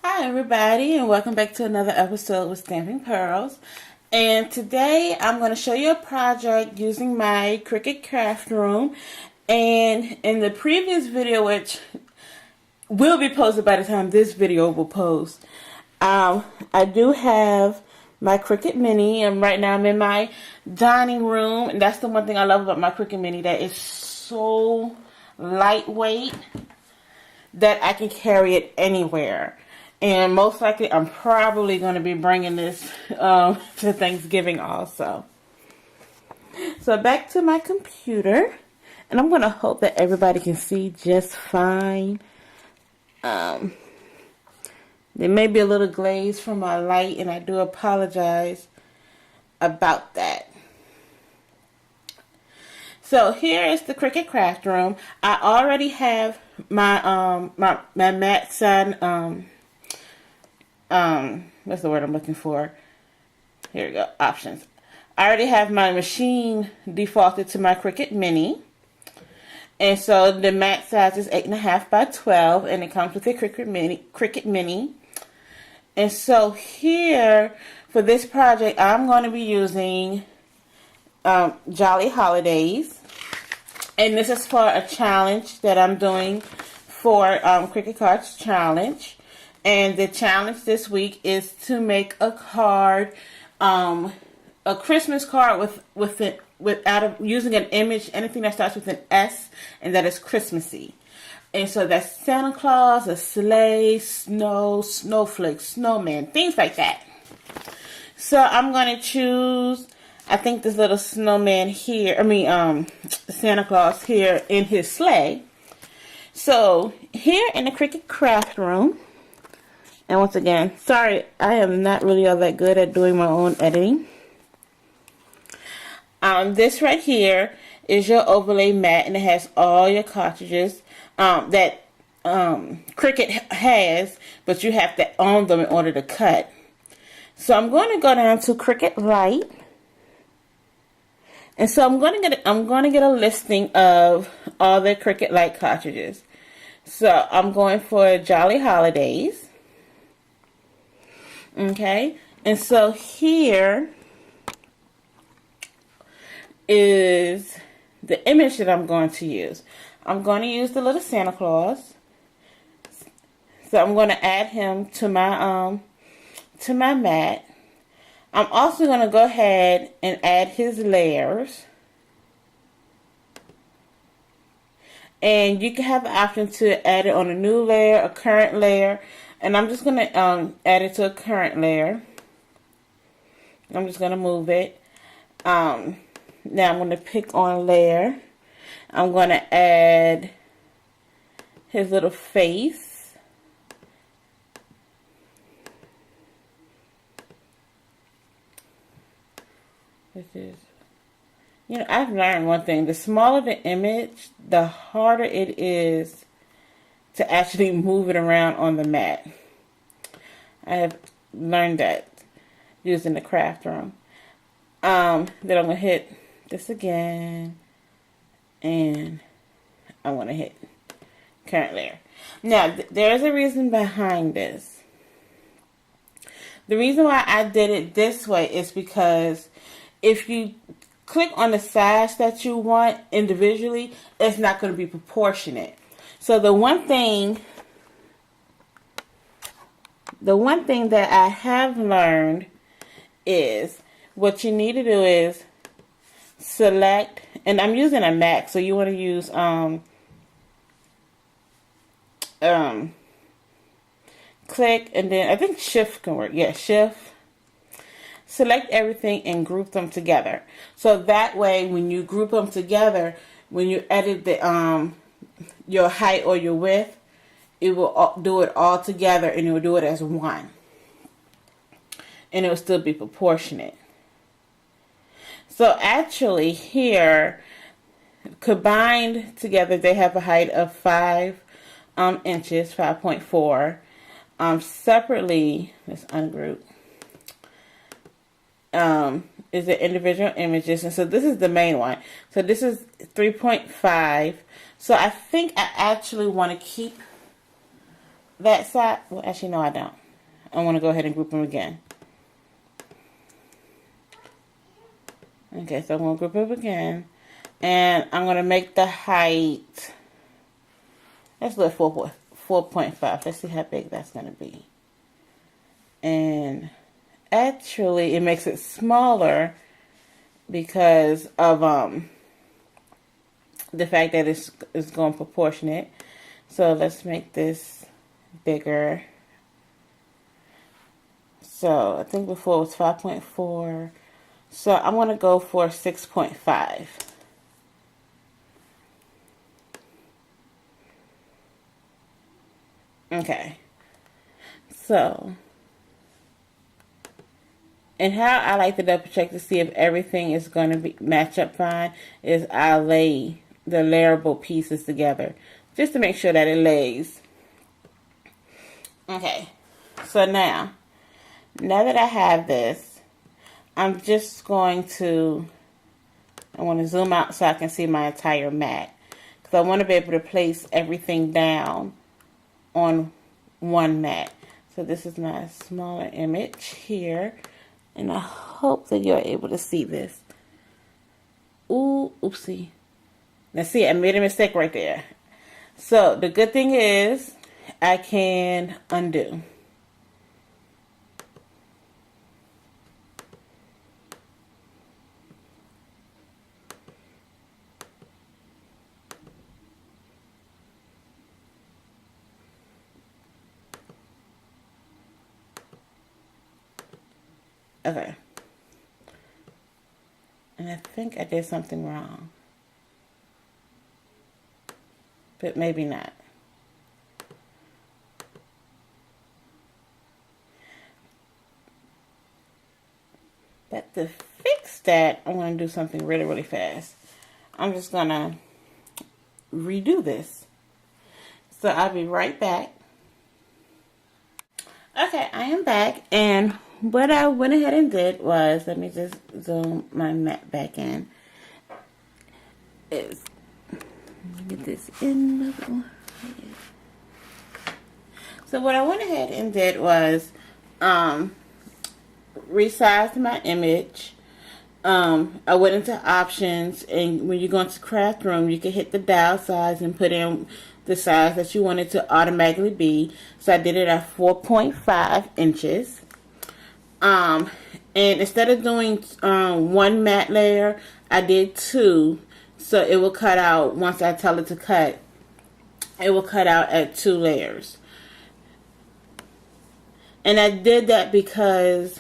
Hi everybody, and welcome back to another episode with Stamping Pearls. And today I'm going to show you a project using my Cricut craft room. And in the previous video, which will be posted by the time this video will post, I do have my Cricut Mini, and right now I'm in my dining room. And that's the one thing I love about my Cricut Mini, that it's so lightweight that I can carry it anywhere. And most likely, I'm probably going to be bringing this to Thanksgiving also. So back to my computer. And I'm going to hope that everybody can see just fine. There may be a little glaze from my light, and I do apologize about that. So here is the Cricut craft room. I already have my my matte side what's the word I'm looking for? Here we go, options. I already have my machine defaulted to my Cricut Mini. And so the mat size is 8.5 by 12, and it comes with a Cricut Mini. And so here, for this project, I'm going to be using Jolly Holidays. And this is for a challenge that I'm doing for Cricut Cards Challenge. And the challenge this week is to make a card, a Christmas card using an image, anything that starts with an S and that is Christmassy. And so that's Santa Claus, a sleigh, snow, snowflakes, snowman, things like that. So I'm going to choose, I think, this little snowman here, Santa Claus here in his sleigh. So here in the Cricut craft room, and once again, sorry, I am not really all that good at doing my own editing. This right here is your overlay mat, and it has all your cartridges that Cricut has, but you have to own them in order to cut. So I'm going to go down to Cricut Light, and so I'm going to get a listing of all the Cricut Light cartridges. So I'm going for Jolly Holidays. Okay, and so here is the image that I'm going to use. I'm going to use the little Santa Claus. So I'm going to add him to my mat. I'm also going to go ahead and add his layers. And you can have the option to add it on a new layer, a current layer. And I'm just going to add it to a current layer. I'm just going to move it. Now I'm going to pick on a layer. I'm going to add his little face. I've learned one thing. The smaller the image, the harder it is to actually move it around on the mat. I have learned that using the craft room. Then I'm going to hit this again, and I want to hit current layer. Now, there's a reason behind this. The reason why I did it this way is because if you click on the size that you want individually, it's not going to be proportionate. So the one thing that I have learned is what you need to do is select, and I'm using a Mac, so you want to use click, and then I think shift can work. Yeah, shift. Select everything and group them together. So that way when you group them together, when you edit the your height or your width, it will do it all together, and it will do it as one, and it will still be proportionate. So actually here, combined together, they have a height of 5 inches, 5.4. Separately, let's ungroup, is the individual images, and so this is the main one. So this is 3.5. So I think I actually want to keep that side. Well, actually, no, I don't. I want to go ahead and group them again. Okay, so I'm going to group them again. And I'm going to make the height, let's do 4.5. Let's see how big that's going to be. And actually, it makes it smaller because of the fact that it's going proportionate. So let's make this bigger. So I think before it was 5.4. So I'm going to go for 6.5. Okay. So, and how I like to double check to see if everything is going to match up fine is I lay the layerable pieces together just to make sure that it lays. Okay. So now that I have this, I'm just going to, I want to zoom out so I can see my entire mat. Because I want to be able to place everything down on one mat. So this is my smaller image here. And I hope that you're able to see this. Ooh, oopsie. Now see, I made a mistake right there. So the good thing is I can undo. Okay. And I think I did something wrong. But maybe not. But to fix that, I'm going to do something really, really fast. I'm just going to redo this. So I'll be right back. Okay, I am back. And what I went ahead and did was, let me just zoom my mat back in. Let me get this in. So what I went ahead and did was resized my image. I went into options, and when you go into Craftroom, you can hit the dial size and put in the size that you want it to automatically be. So I did it at 4.5 inches. And instead of doing one matte layer, I did two. So it will cut out, once I tell it to cut, it will cut out at 2 layers. And I did that because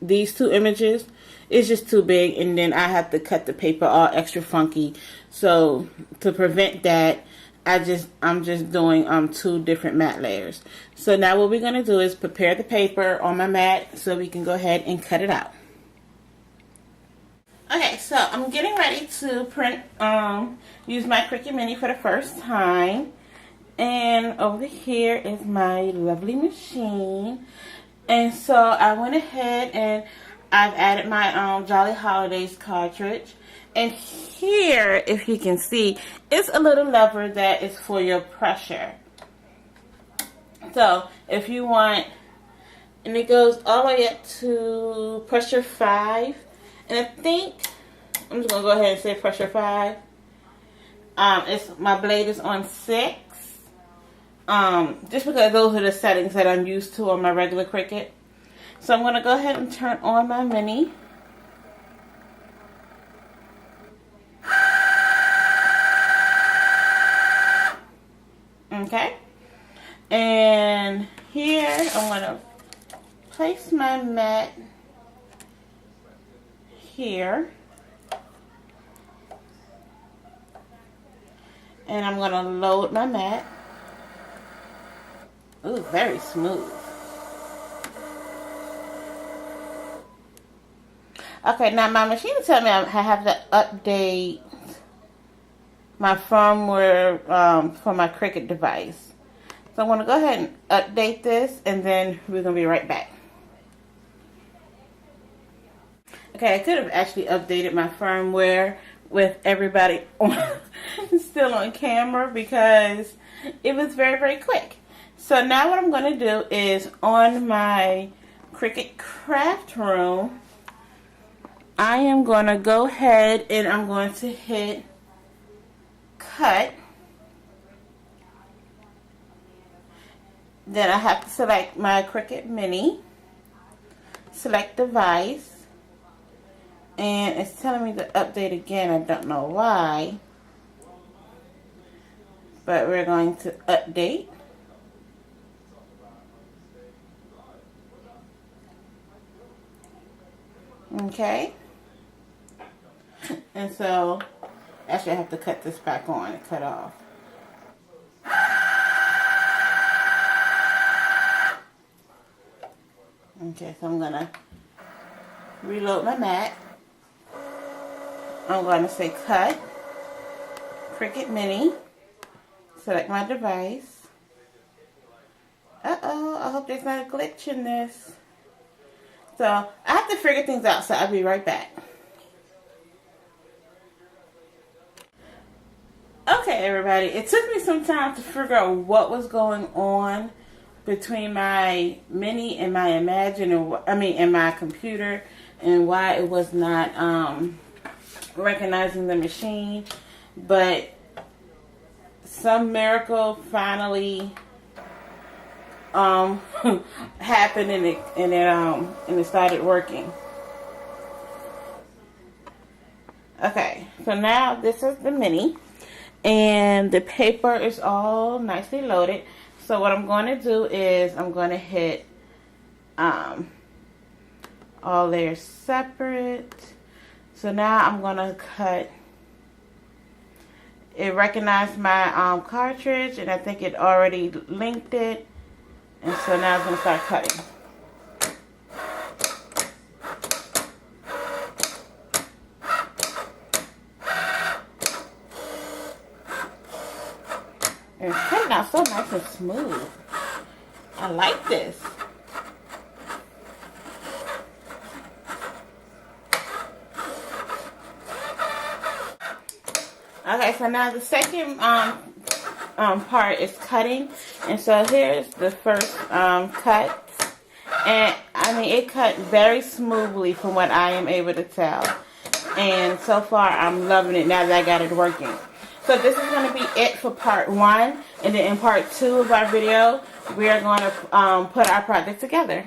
these 2 images is just too big, and then I have to cut the paper all extra funky. So to prevent that, I'm just doing 2 different matte layers. So now what we're going to do is prepare the paper on my mat so we can go ahead and cut it out. Okay, so I'm getting ready to print, use my Cricut Mini for the first time. And over here is my lovely machine. And so I went ahead and I've added my Jolly Holidays cartridge. And here, if you can see, it's a little lever that is for your pressure. So if you want, and it goes all the way up to pressure 5. And I think, I'm just going to go ahead and say pressure 5. My blade is on 6. Just because those are the settings that I'm used to on my regular Cricut. So I'm going to go ahead and turn on my Mini. Okay. And here I'm going to place my mat here. And I'm going to load my mat. Ooh, very smooth. Okay, now my machine is telling me I have to update my firmware for my Cricut device. So I'm going to go ahead and update this, and then we're going to be right back. Okay, I could have actually updated my firmware with everybody on, still on camera, because it was very, very quick. So now what I'm going to do is on my Cricut craft room, I am going to go ahead and I'm going to hit cut. Then I have to select my Cricut Mini, select device, and it's telling me to update again. I don't know why, but we're going to update. Okay, and so actually I have to cut this back on and cut off. Okay, so I'm gonna reload my Mac. I'm gonna say cut, Cricut Mini, select my device. Uh-oh, I hope there's not a glitch in this. So I have to figure things out, so I'll be right back. Okay, everybody, it took me some time to figure out what was going on between my Mini and my Imagine, and my computer, and why it was not recognizing the machine. But some miracle finally happened, and it started working. Okay, so now this is the Mini, and the paper is all nicely loaded. So what I'm going to do is I'm going to hit all layers separate. So now I'm going to cut. It recognized my cartridge, and I think it already linked it. And so now I'm going to start cutting. And it's cutting out so nice and smooth. I like this. Okay, so now the second part is cutting, and so here's the first cut, and I mean it cut very smoothly from what I am able to tell, and so far I'm loving it now that I got it working. So this is going to be it for part 1, and then in part 2 of our video we are going to put our project together.